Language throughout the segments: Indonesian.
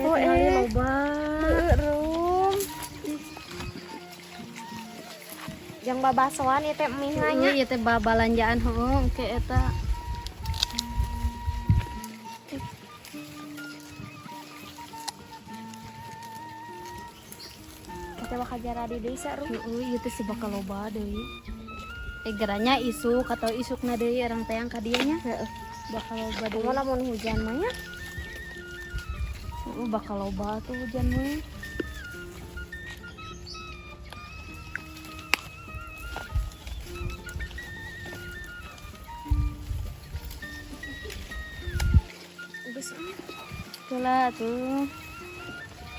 Oh loba. Rum. Yang babasoan ieu teh mie nya. Ieu teh babalanjaan heuh ke eta. Kita bakal jara di desa Rum. Ieu teh si bakal loba deui. Geranya isuk atau isukna deui urang teh yang ka dieu nya. Heeh. Bakal loba deui. Kumaha lamun hujan mah nya? Bakal loba tuh hujan mah. Geus Itulah tuh.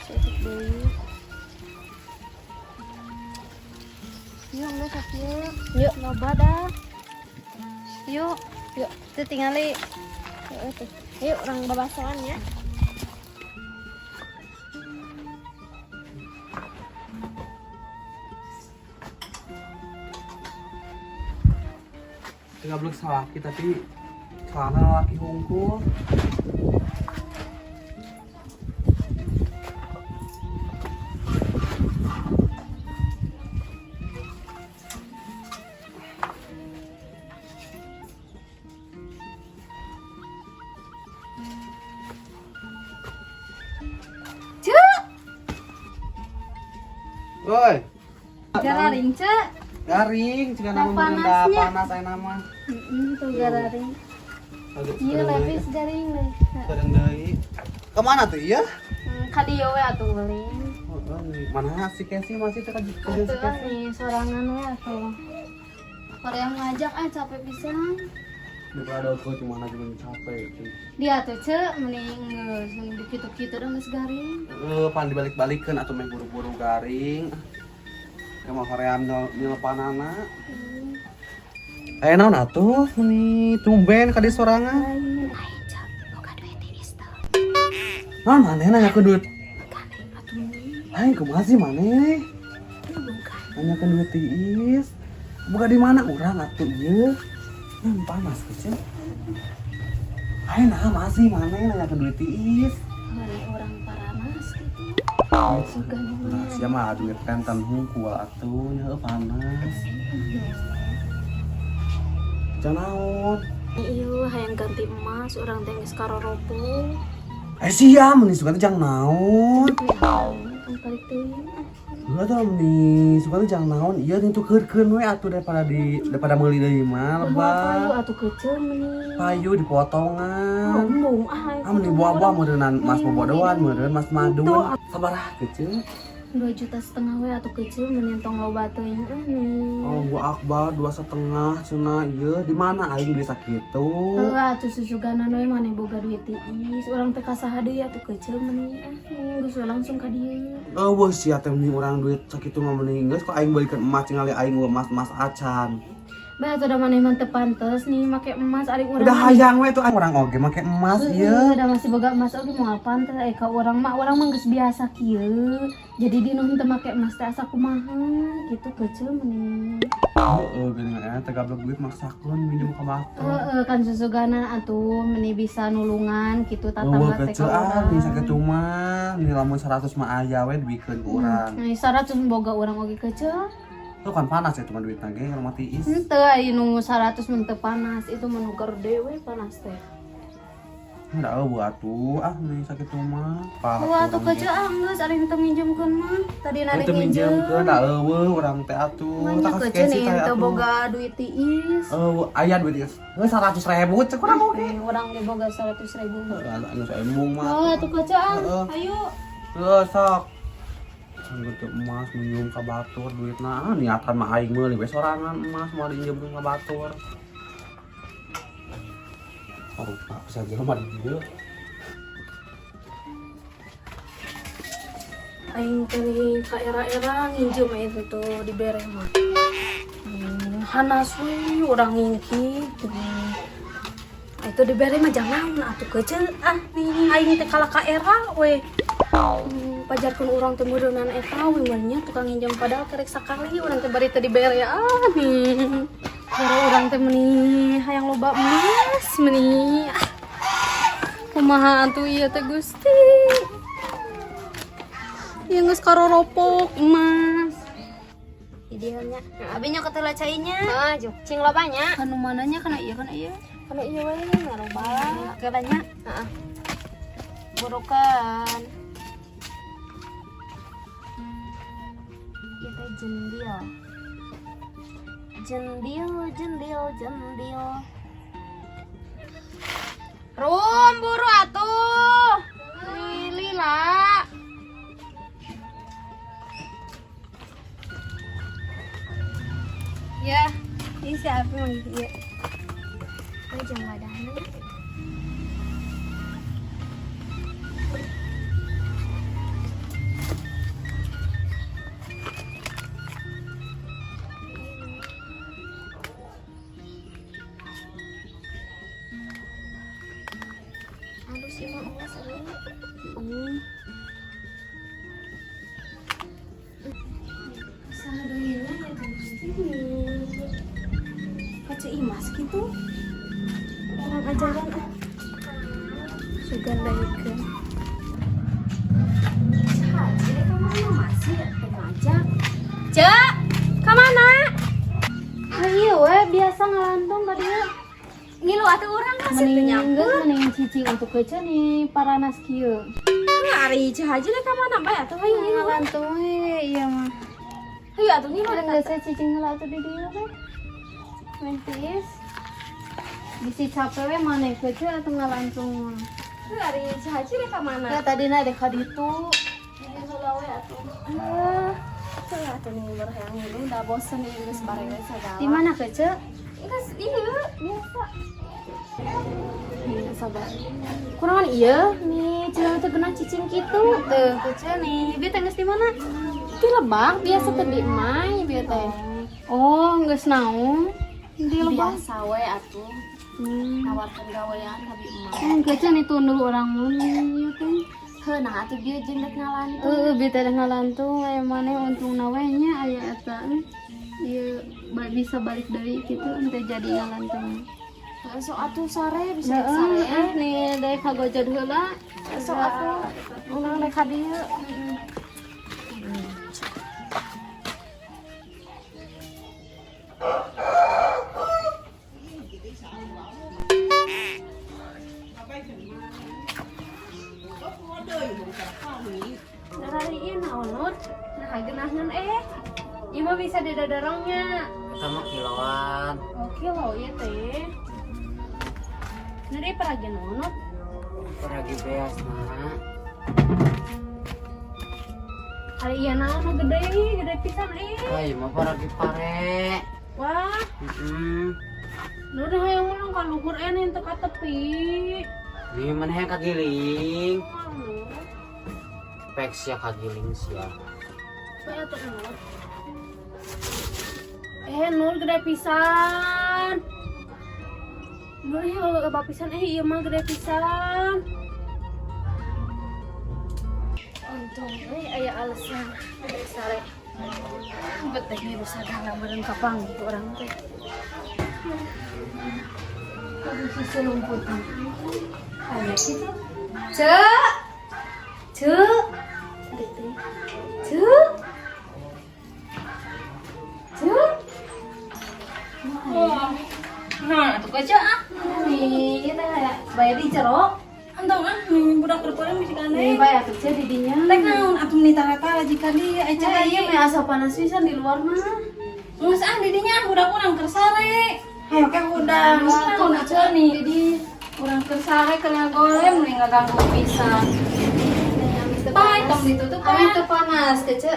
Sedikit deui. Yuk, enggak sakit. Yuk. Loba dah. Yuk. Yuk. Tuh tingali. Heeh tuh. Yuk urang babasoan ya. Tengah belum salaki tapi celana laki hungkul. Woi, Gararing, Cek. garing, jika nama Panasnya. merendah panas saya nama. Tuh gararing. Iya, lepis garing deh. Sedang dari. Kemana tuh ya? Ka dieu we atuh geuling. Mana si Casey masih teh kerja si Atuh Casey? nih sorangan we atuh. Korea ngajak capek pisan. Daripada aku cuma lagi capek. Dia tuh Cek mending geus di kitu-kitu dah geus garing. Pan dibalik-balikan atau main buru-buru garing. Kamu hoream nyelepanana. Naon atuh nih tumben ka di sorangan. Aing Cek boga duit tiis teh. Naon maneh nanya ke duit? Kaneng atuh. Aing kumaha sih maneh? Bukan. Nanya ke duit tiis. Buka di mana urang atuh ieu? Panas kecil. Aing nah masih maneh nanya ke duit tiis. Hari orang paranas gitu. Sugan Nah, sia mah duit penten hungkul atuh nya panas. Janaon? Iya, hayang ganti emas, orang teh geus karoropo. Sia meni suka teh jang naon? Tong balik teuing. Heeh tah meni suka teh jang naon? Ieu nih tukeurkeun we atuh daripada meuli deui mah Payu lebah. atuh kecil meni. Payu dipotongan. Embung Meni buah-buah meureunnan mas bobodohan, meureun mas madun. Sabaraha kecil? 2,5 juta we atuh kecil meni tong loba teuing Oh, gua akbar 2,5 cenah ieu di mana aing bisa kitu? Heuh atuh susuganan we maneh boga duit tiis. Urang teh kasaha deui atuh kecil meni. Geus langsung ka dieu. Wah sia teh meni urang duit sakitu mah meni geus kok aing balikeun emas cengali aing emas acan. Bae atuh da maneh mah teu pantes nih make emas ari urang. Udah hayang we tuh urang oge make emas ieu. Da masih boga emas oge moal pantes ka urang mah geus biasa kieu. Jadi di nu teu make emas teh asa kumaha kitu kecil meni. Heeh geuning teh gablok duit maksakeun minjem ka batur. Heeh kan susuganan atuh meni bisa nulungan kitu tatangga teh Kecil ka urang. bisa kecuma nih lamun 100 mah aya we dibikeun ku urang. Nah, 100 boga urang oge kecil. Tuh kan panas ya cuma duitna ge rumah tiis. Henteu aya nu 100 mun teu panas, itu mah nu gede we panas teh. Da eueuh atuh nih sakitu mah. Wah atuh kecil geus ari teu minjemkeun mah. Tadi nari Teu minjemkeun da eueuh urang teh atuh. Banyak kecil nih teu boga duit tiis. Aya duit tiis. Geus 100.000 cek urang oge. Urang ge boga 100.000. Anu embung mah. Oh atuh kecil ayo. Sok. Gitu emas minjem ka batur duitna niatan mah aing meuli we sorangan emas mau diinjemkeun ka batur. Oh, bisa jelema mah di dieu. Aing teh ka era-era nginjem itu tuh dibere mah. Hanas we urang ngingki. Itu dibere mah jangan atuh kecil nih aing teh kalah ka era we. Pajarkeun urang teh meureunan eta we mah nya tukang nginjem padahal kerek sakali urang teh bari teh dibere nih. Gara urang teh meuni hayang loba emas meuni. Kumaha atuh ieu teh Gusti? yang geus karoropok Mas. Idealnya. Abinya ketela cainya. Ah, juk cing lo banyak. Kanu mananya kana iya kana iya. Kalau iya wae ngaroba. Katanya Heeh. Burukan. Kita jendil. Jendil. Rum buru atuh. Lila. ya, ini siapa yang gitu ya? Ini jam wadahna. Halus ini enggak seru. Salah doyana ya Gusti. Kaca imas gitu. Orang ajaran Sugan dahikeun. Jadi kamu masih ngajak. Cek, kemana? Ayo, biasa ngelantung tadi ya. Ngilu atuh urang masih teu nyamper. Mending cicing untuk kece nih para naskieu. Ari Haji le ka mana bae atuh hayu ngilu. Ngalantung we iya mah. Hayu atuh ngilu Ada geus cicing heula atuh di dieu teh. Mentis. Bisi capek we maneh kece atuh ngalantung. Ari Haji le ka mana? Ya tadina dek ka ditu. Jadi heula we atuh. Teu atuh nih berhayang ngilu udah bosen ieu geus bareng sagala. Di mana kece? Geus ieu biasa. Iya sabar. Kurangan iya nih cenah teh genah cicing kitu teh kece nih. Bieu teh geus di mana? Di Lebak biasa teh di Mai bieu teh. Oh, geus naon? Di Lebak. Biasa we atuh. Nawarkeun gawean ka bi emak. Kece nih tunduh orang mun ieu teh. Heuh nah atuh bieu jeung dek ngalantung. Bieu teh ngalantung aya maneh untung nawe nya aya eta. Ieu bisa balik dari kitu teh jadi ngalantung. Sok atuh sare bisa Heeh, sare. nih dek kagojod heula. Sok atuh urang dek ka dieu. Dari ieu naon? Nah genahneun ieu mah bisa didadarongnya. Sama kiloan. Oh kilo ya teh. Nari peragi nunut. Peragi beas nah. Ari ieu naon nu gede pisan Ayo mah peragi pare. Wah, nu udah hayang menang ka luhur ene teu ka tepi. Di mana yang kagiling? Anu, Pek sia kagiling sia. bae atuh nunut. Nur gede pisan. Nur ya ba pisan ieu mah gede pisan. Untung aya alasan gede sare. Beteh ngiru sagala meureun kapang gitu orang teh. Kudu sisi lumputan. Aya kitu. Cek. Cek. Cek. Cek. Nah, atuh kaca ah. Nih, kita bayar di cerok. Antong ah, budak berkurang bisa kan Nih, bayar tuh di dinya. Tek naon atuh menita-rata jika dia Cah, iya mah asa panas pisan di luar mah. Ngus ah didinya budak urang keur sare. Hayo ke udang. Naon aja nih, jadi Urang keur sare kena golem nih ngaganggu pisan. Bae tong ditutup kami kan. tuh panas, kece.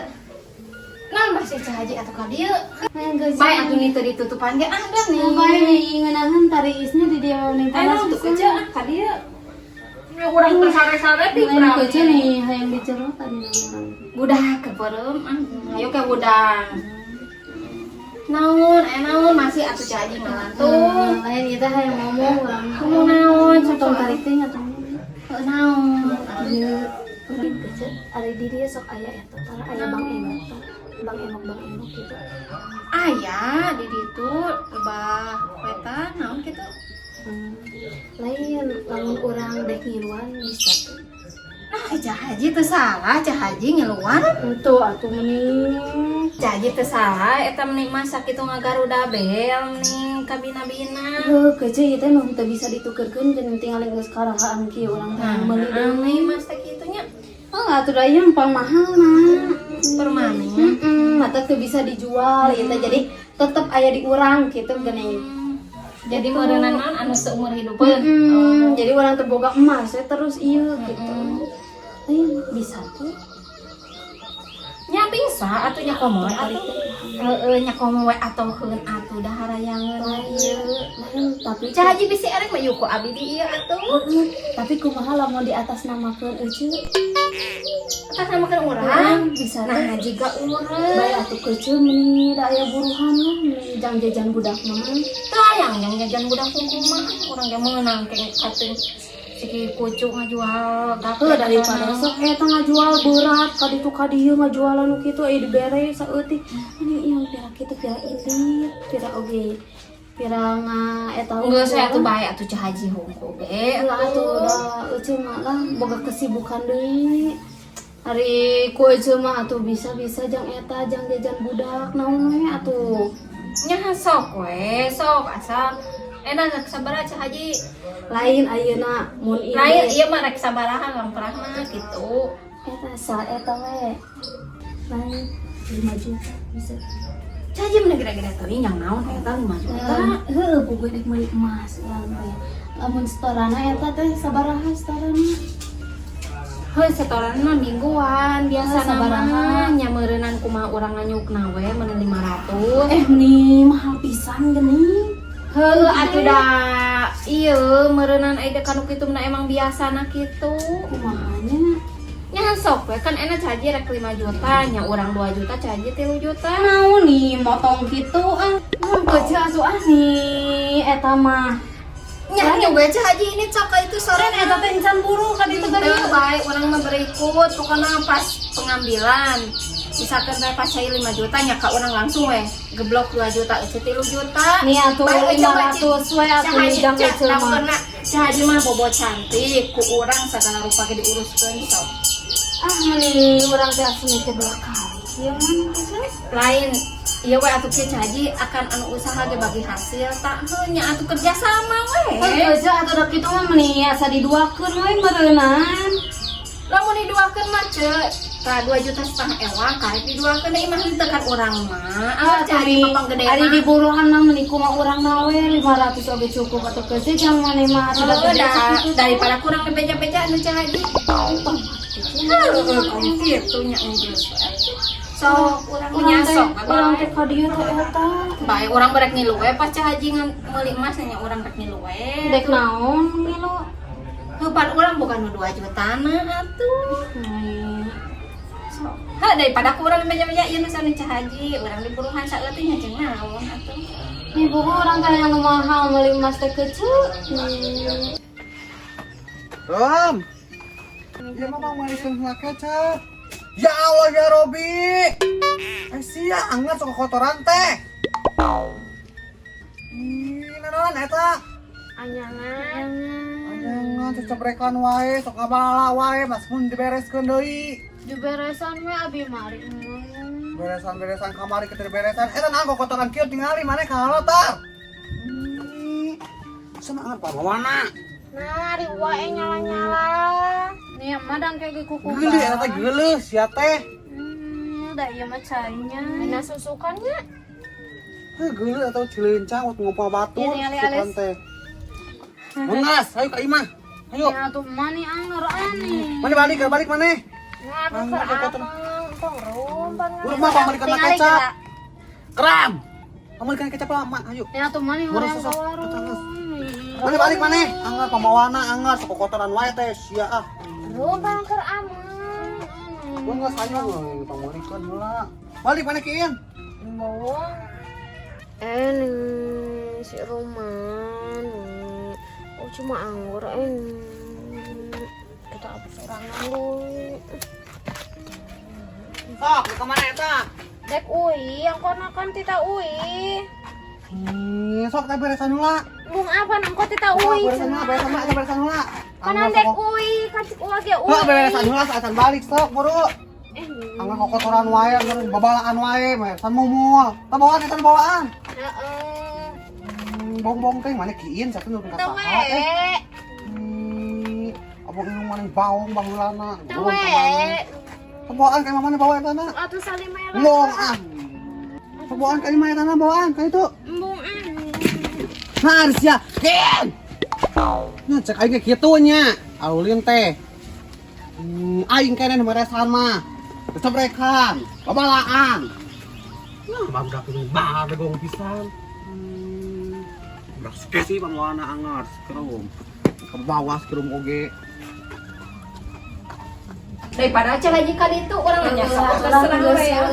Naon basi Cah Haji atuh ka dieu. Baik, Bae atuh nih teu ditutupan ge ada nih. Baik nih, ngenahan tariisnya di dia nih panas Panas tuh pisan. kaca ah ka dieu. Ya urang keur sare-sare di Lain urang. kece nih, hayang dicerok tadi naon. Budak keperem ah. Hayo ke budang. Naon, naon masih atuh Cah Haji ngalantung. Lain kita hayang ngomong urang. Kamu naon, Contoh tarik teh nya tong. naon. Ieu urang kece ari di dia sok aya eta tara aya Bang Enok tah. Bang Enok gitu. Aya di ditu lebah wetan naon kitu. Lain lamun urang dek ngiluan bisa tuh. Cah Haji teu salah, Cah Haji ngeluar. Tuh atuh mending. Cah Haji teu salah, eta mending masak itu ngagaruda bel mending kabina-bina. Kece teh nu teu bisa ditukerkeun jeung tinggal geus karahaan kieu urang teh meuli Aneh mas teh kitu nya. atuh da ieu pang mahalna. Permanen. Mata teu bisa dijual ieu teh jadi tetep aya di urang kitu geuning. Jadi meureunna naon anu seumur hidupeun. Jadi orang terboga emas terus ieu gitu. Bisa tuh. Nya bisa atuh nya komo atuh. Nya komo we atoheun atuh daharayangeun ieu. Tapi Cah Haji bisi erek mah yuku abdi di ieu atuh. tapi kumaha lamun di atas namakeun euceul. Atas namakeun urang. Bisa Nah, teh. jiga urang. Bae atuh keuceul meni da aya buruhan lah meni jang jajan budak mah. Tayang yang jajan budak kumaha urang ge meunang ke kating siki kucu ngajual gape Daripada sok eta ngajual berat ka ditu ka dieu ngajualan nu kitu aya dibere saeutik. Ini ieu pira kitu pira ilit, pira oge. Pira eta Enggak saya tuh baik atuh Cah Haji hungku ge. lah atuh da euceul mah lah boga kesibukan deui. Ari ku euceul mah atuh bisa-bisa jang eta jang jajan budak naon we atuh. Nya sok we, sok asal enak sabaraha Cah Haji. Lain ayeuna mun ieu Lain ieu mah rek sabaraha lamprahna gitu. eta sa eta we. Lain 5 juta bisa. Cah Haji mah gara-gara teuing yang naon eta 5 juta. Heeh, boga dek meuli emas urang teh. Lamun setorana eta teh sabaraha setorana? Heuh setoran mah mingguan biasa Sabaraha? mah nya meureunan kumaha urang nganyukna we meunang 500. Meni mahal pisan geuning. Heuh atuh da ieu meureunan aya kanu kitu mah emang biasana kitu. Kumahanya? Nya sok we kan enak Cah Haji rek 5 juta nya urang 2 juta Cah Haji 3 juta. Naon nih motong gitu ah. Kecil asuh ah nih eta mah. Nya nya we Cah Haji ini cok itu sore Eta teh encan buru ka ditu tadi. baik urang mah berikut pokona pas pengambilan. Misalkan saya pas saya 5 juta nya ka urang langsung we geblok 2 juta eueuh 3 juta. Nih atuh Bae, 500 we atuh nih jang kecil mah. Cah Haji mah bobo cantik ku urang sagala rupa ge diuruskeun sok. Ah meni urang teh asuh mikir dua kali. Ieu mah Lain ieu we atuh Cah Haji akan anu usaha ge bagi hasil tak heuh nya atuh kerja sama we. kerja atuh da kitu mah meni asa diduakeun we meureunnan. Lamun diduakeun mah ceuk ka 2,5 juta karek diduakeun ieu mah henteu kan urang mah. Ah Cah Haji mah gede Ari di mah. buruhan mah meni kumaha urang mah we 500 oge cukup atuh kerja jang maneh mah atuh da gede sakitu. Daripada kurang beja-beja anu Cah Haji. Heuh kitu nya geus. Sok urang nya sok Urang teh ka dieu teh eta. bae urang berek ngilu we pas Cah Haji meuli emas nya urang rek ngilu we. Dek naon ngilu? Heuh pan urang bukan nu 2 jutana atuh. Ha daripada kurang beja-beja ieu nu sanu Cah Haji, urang di buruhan saeutik nya jeung naon atuh. Nih buku orang teh anu mahal meuli emas teh kecil. Rom. Ya mama mau iseng sama kecap. Ya Allah ya Robi. Sia angkat sok kotoran teh. Ih, naon eta? Anyangan. Jangan cecebrekan wae, sok ngabala wae, mas mun dibereskeun deui. Diberesan we abi mari. Beresan kamari kita beresan. Eta naon kotoran kieu tingali maneh ka halotar. Semangat Pak Mawana. Nah, ari wae nyala-nyala. Nih madang kayak kuku. Geuleuh eta teh geuleuh sia teh. Da ieu mah cainya. Dina susukannya. Heuh geuleuh eta cileuncang waktu ngompol batu. Ini ali susukan alis. teh. Mengas, ayo ka imah. Ayo. Ya tuh mani anger aneh. Mana balik maneh. Ngadu Anggur ke kotor. abang. Tong rumpang. Urang mah pamalikan kecap. Keram. Pamalikan kecap lama, ayo. Ya tuh mani Murah orang susah, kawarung. tetangga. Mana balik maneh? Anggar pamawana, anggar sok kotoran wae teh sia ah. Rumpang ke amang. Gua enggak sayang euy, pamalikan heula. Balik maneh kieu. Mau. Nih si Roman. Oh cuma anggur kita apa sorangan lu. Sok, ke mana eta? Dek ui, yang konakan tita ui. Sok teh beresan heula. Bung apa nang kau tita Sok ui? beresan heula, beresan heula. Panandek uy, kasih uang ge uy. Hah, beres aja acan balik sok buru. Angga kokotoran wae, angga babalaan wae, san mumul. Bawaan eta bawaan. Heeh. Bong-bong teh mana kiin satu nu ka Teu saha. we. Abang minum mana baung baheulana. Teu we. Bawaan ka mana bawa eta na. Atuh salimaya. Bong ah. Bawaan ka mana eta na bawaan ka itu. Embung Nah, sia. Kiin. Nah, cek aing kitu nya. Aulin teh. Aing kene meresan mah. Kecebrekan, babalaan. Nah, badak ini bagong pisan. Udah sih pangwana angar skrum. Kebawas skrum oge. Daripada aja lagi kali itu orang nyasar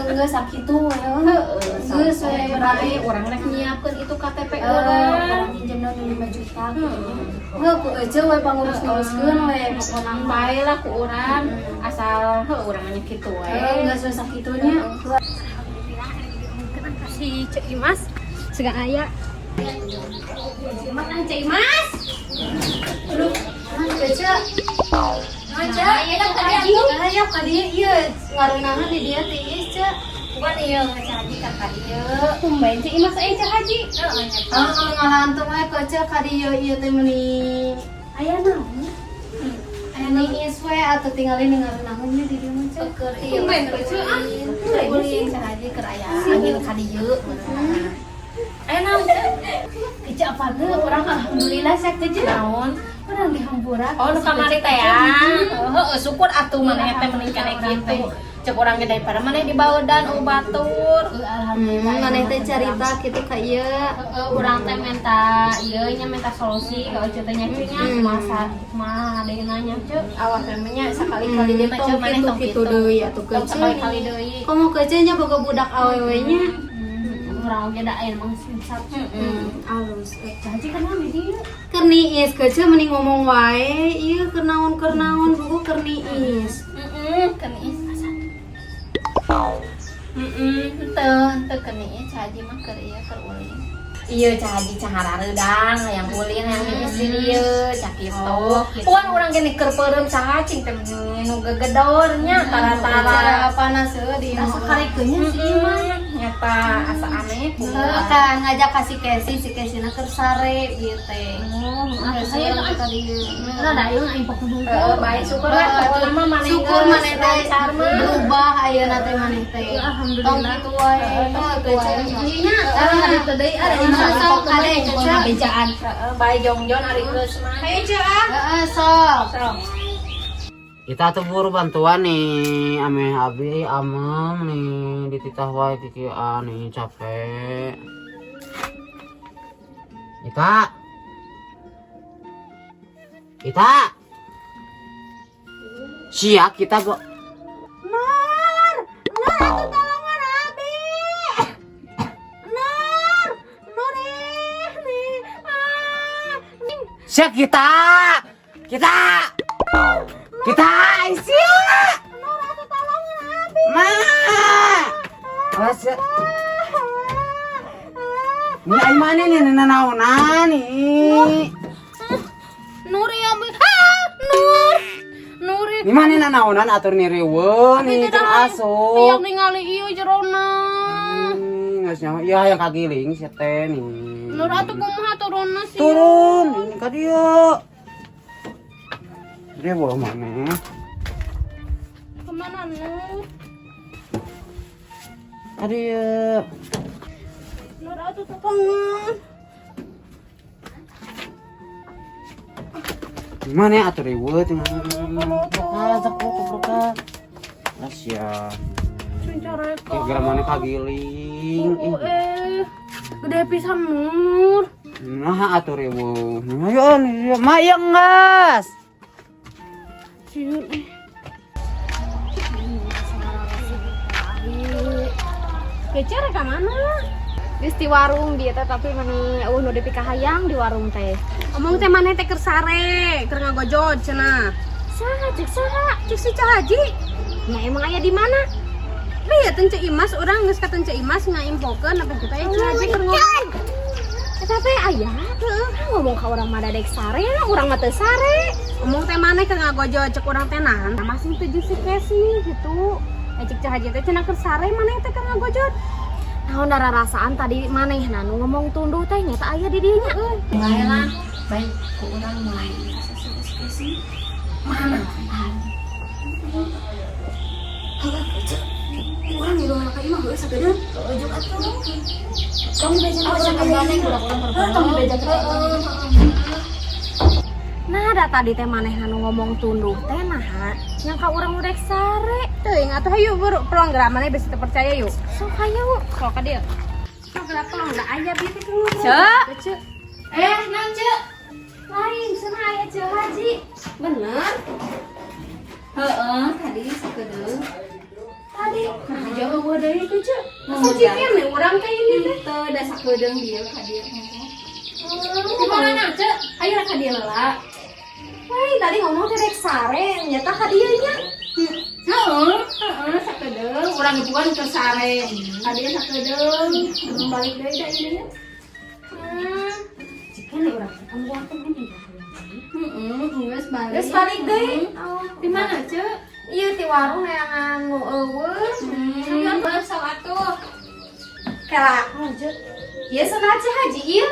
geus sakitu geus we berarti urang rek nyiapkeun itu KTP orang pinjemna 5 juta heuh ku eueuh we pangurus-nguruskeun we pokona bae lah ku urang asal heuh urang nya kitu we geus we sakitunya Si Cek Imas segan aya. Mana Cek Imas? Aduh, Cek. Aja, ya kan tadi aya ka dieu ieu ngareunana di dieu teh ieu Cek. Bukan ieu ngaji ka ka dieu. Tumben Cek Imas aya Cek Haji. Heeh, ngalantung we ka Cek ka dieu ieu teh meuni aya naon? Aya niis we atuh tinggalin ngareunana di dieu mah Cek. Keur ieu. Tumben Cek ah. Ulin Cek Haji keur aya angin ka dieu. Aya naon Cek? Kece apa deh orang alhamdulillah saya kece naon orang di Hampura. Oh, nu kamari teh ya. Heeh, syukur atuh maneh teh mending kana kitu. Cek urang ge daripada maneh di Baeudan batur. Alhamdulillah. Maneh teh carita kitu ka ieu. Heeh, urang teh minta ieu nya minta solusi ka eueuh teh nya masa mah ada nanya Cek. Awas we nya sakali-kali dia mah Cek maneh tong kitu deui atuh kece. Sakali deui. Komo kece nya boga budak awewe nya. Orang oge da aya mang sat. Alus. Janji kan mah di keur niis kece mending ngomong wae ieu keur naon buku keur niis. Keur niis asa. Teu keur niis Haji mah keur ieu keur ulin. Ieu Haji caharareudang yang ulin yang niis di dieu cak kitu. Puan urang gini keur peureum saha cing teh nu gegedor nya tara-tara panas di sakarikeunnya sih mah. Nyata asa aneh kan ngajak kasih si Casey na keur sare ieu teh. Aya tadi. Rada ieu impok kudu. Bae syukur lah lama maneh. Syukur maneh teh berubah ayeuna teh maneh teh. Alhamdulillah. Tong kitu wae. Nya ari teh deui ari sok ade caca bejaan. Bae jongjon ari geus mah. Hayu Cek ah. Heeh sok. Kita tuh buru bantuan nih ame abi amem nih dititah wae kikian nih capek. Kita siap kita bu. Nur atuh tolongan abi. Nur nih. Siap kita isi. Nur atuh tolongan abi. Ma. Awas. Ini ai mana nih nanaonan nih. Nur ya abi. Nur. Di mana nanaonan atur ni reueun nih jeung asup. Yang ningali ieu jerona. Geus nyaho ieu yang kagiling sia teh nih. Nur atuh kumaha turunna sih? Turun ini ka dieu. Dia bawa mana? Kemana Nur? Aduh. Nur atuh tolongan. Gimana ya atur ribut? Berkas. Asia. Gara mana kagiling? Gede pisan Nur. Nah atur ribut. Ayo nih, mayang gas. Cium Kecer ka mana? Geus di warung dia teh tapi mani nu depi kahayang di warung teh. Omong teh maneh teh keur sare, keur ngagojod cenah. Saha cek si Haji. Nya emang aya di mana? Lihat Cek Imas, urang geus ka Cek Imas ngaimpokeun apa kita Cek Haji keur ngomong. Eta teh aya, ngomong ka urang mah dadek sare, urang mah teu sare. Ngomong teh maneh ke ngagojo cek urang teh nahan. Masih tuju si Kesi gitu. Cek Haji teh cenah keur sare maneh teh ke ngagojo. Naon rasaan tadi manehna nu ngomong tunduh teh nyata aya di dieu nya euy. Baiklah, baik ku urang mulai sesuatu Kesi. Mana? Urang di rumah ka imah geus sagedeun. Ojo atuh. Kamu beja kamu beja Nah, tadi teh manehna nu ngomong tunduh teh naha nyangka urang udek sare. teuing atuh hayu pulang geura maneh bisi teu percaya yuk. Sok hayu. Sok ka dieu. Sok geura pulang da aya bieu teh Cek. Non Cek. Lain cenah aya Ceu Haji. Bener? Heeh, tadi sakedeung. Tadi Nah, jauh gua dari itu, Cek. Ngomong Cikin nih urang teh ini teh. Teu da sakedeung dia ka dia. Di mana na Cek? Ayo ka dia heula. Wah, tadi ngomong teh dek sare, nyata ka dieu nya. Heeh, sakedeung. Urang juan ke sare. Ka dia sakedeung. Balik deui da ieu. Cikin nih urang kamu waktu ini. Geus balik. Geus balik deui. Di mana Cek? Ieu ti warung neangan nu eueuh. Iya, bener sok atuh. Kela, Cek. Ieu cenah Ceu Haji ieu.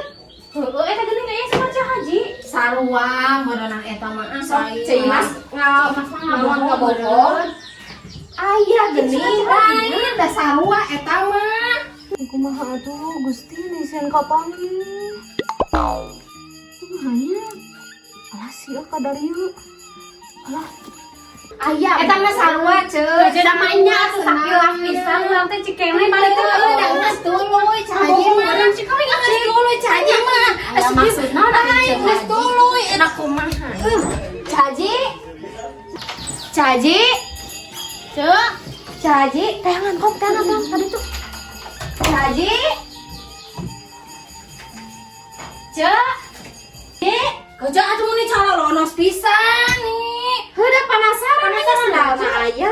Heueuh eta geuning teh cenah Ceu Haji. Sarua merenang eta mah Sok Ceu Imas ngawon ngabogor. Aya geuning lain da sarua eta mah. Kumaha atuh Gusti nisen kapanggih. Kumaha alah sia ka dari yuk. Alah aya. Eta mah sarua Cek. Namanya atuh sakilah pisan urang teh cikene balik Balik teh teh geus tuluy cahaji mah. Cikali geus tuluy cahaji mah. Aya maksudna da Ceu Geus Haji. tuluy enak kumaha. Caji. Caji. Cek. Caji, teangan kok teangan tadi tuh. Caji. Cek. Cek. Kerja atuh mun calolonos pisan nih. Udah penasaran Penasaran, aya.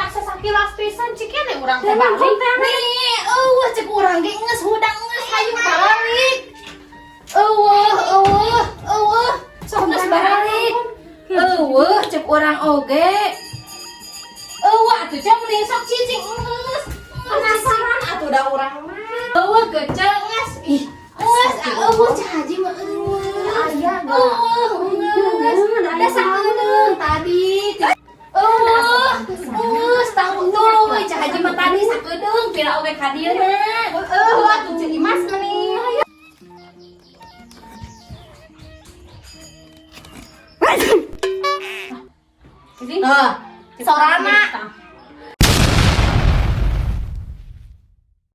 Akses sakilas pisan cikene urang teh Teangan kok balik. teangan. Nih, eueuh cek urang ge geus hudang geus hayu balik. Eueuh. Sok geus balik. Eueuh cek urang oge. Eueuh atuh cek mending sok cicing geus. Penasaran atuh da urang mah. Eueuh gecel geus. Ih, geus eueuh cek haji mah eueuh. Aya Ada sakedeung tadi. Tahu dulu we cah haji mah tadi sakedeung pira oge ka dieu na. Atuh Ceu Imas meni. Sorana